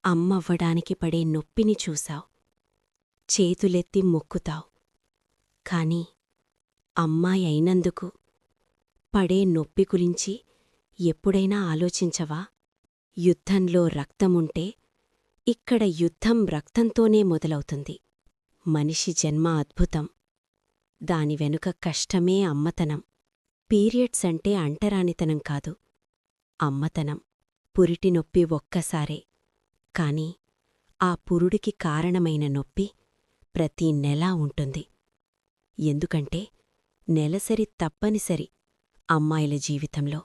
అమ్మవ్వడానికి పడే నొప్పిని చూశావ్. చేతులెత్తి మొక్కుతావ్. కాని అమ్మాయి అయినందుకు పడే నొప్పి గురించి ఎప్పుడైనా ఆలోచించవా? యుద్ధంలో రక్తముంటే ఇక్కడ యుద్ధం రక్తంతోనే మొదలవుతుంది. మనిషి జన్మ అద్భుతం. దాని వెనుక కష్టమే అమ్మతనం. పీరియడ్స్ అంటే అంటరానితనం కాదు, అమ్మతనం. పురిటి నొప్పి ఒక్కసారే, కాని ఆ పురుడికి కారణమైన నొప్పి ప్రతి నెలా ఉంటుంది. ఎందుకంటే నెలసరి తప్పనిసరి అమ్మాయిల జీవితంలో.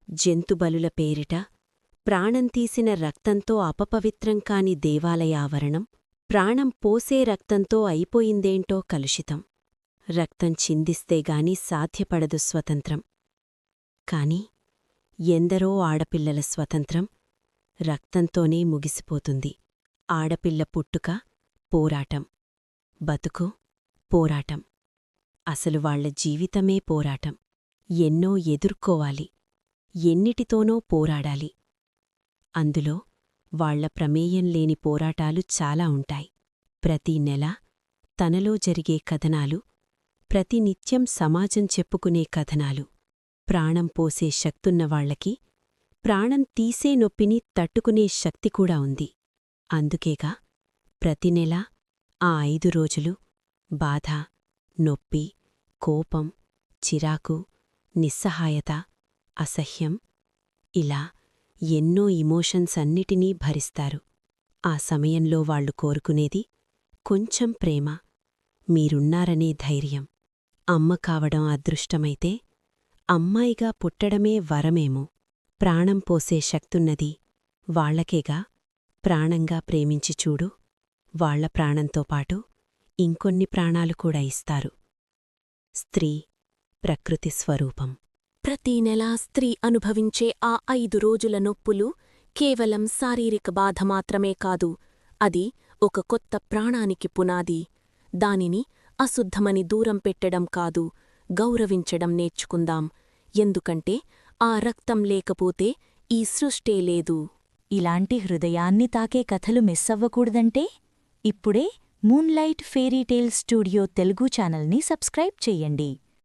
జంతుబలుల పేరిట ప్రాణం తీసిన రక్తంతో అపపవిత్రం కాని దేవాలయ ఆవరణం ప్రాణం పోసే రక్తంతో అయిపోయిందేంటో కలుషితం. రక్తం చిందిస్తేగాని సాధ్యపడదు స్వతంత్రం. కాని ఎందరో ఆడపిల్లల స్వతంత్రం రక్తంతోనే ముగిసిపోతుంది. ఆడపిల్ల పుట్టుక పోరాటం, బతుకు పోరాటం. అసలు వాళ్ల జీవితమే పోరాటం. ఎన్నో ఎదుర్కోవాలి, ఎన్నిటితోనో పోరాడాలి. అందులో వాళ్ల ప్రమేయం లేని పోరాటాలు చాలా ఉంటాయి. ప్రతి నెల తనలో జరిగే కథనాలు, ప్రతినిత్యం సమాజం చెప్పుకునే కథనాలు. ప్రాణం పోసే శక్తున్నవాళ్లకి ప్రాణం తీసే నొప్పిని తట్టుకునే శక్తి కూడా ఉంది. అందుకేగా ప్రతి నెల ఆ 5 రోజులు బాధ, నొప్పి, కోపం, చిరాకు, నిస్సహాయత, అసహ్యం, ఇలా ఎన్నో ఇమోషన్స్ అన్నిటినీ భరిస్తారు. ఆ సమయంలో వాళ్లు కోరుకునేది కొంచెం ప్రేమ, మీరున్నారనే ధైర్యం. అమ్మ కావడం అదృష్టమైతే అమ్మాయిగా పుట్టడమే వరమేమో. ప్రాణం పోసే శక్తున్నది వాళ్లకేగా. ప్రాణంగా ప్రేమించి చూడు, వాళ్ల ప్రాణంతో పాటు ఇంకొన్ని ప్రాణాలు కూడా ఇస్తారు. స్త్రీ ప్రకృతి స్వరూపం. ప్రతీ నెలా స్త్రీ అనుభవించే ఆ 5 రోజుల నొప్పులు కేవలం శారీరక బాధ మాత్రమే కాదు, అది ఒక కొత్త ప్రాణానికి పునాది. దానిని అశుద్ధమని దూరం పెట్టడం కాదు, గౌరవించడం నేర్చుకుందాం. ఎందుకంటే ఆ రక్తం లేకపోతే ఈ సృష్టే లేదు. ఇలాంటి హృదయాన్ని తాకే కథలు మిస్సవ్వకూడదంటే ఇప్పుడే moonlight fairy tales studio Telugu ఛానల్ని సబ్స్క్రైబ్ చెయ్యండి.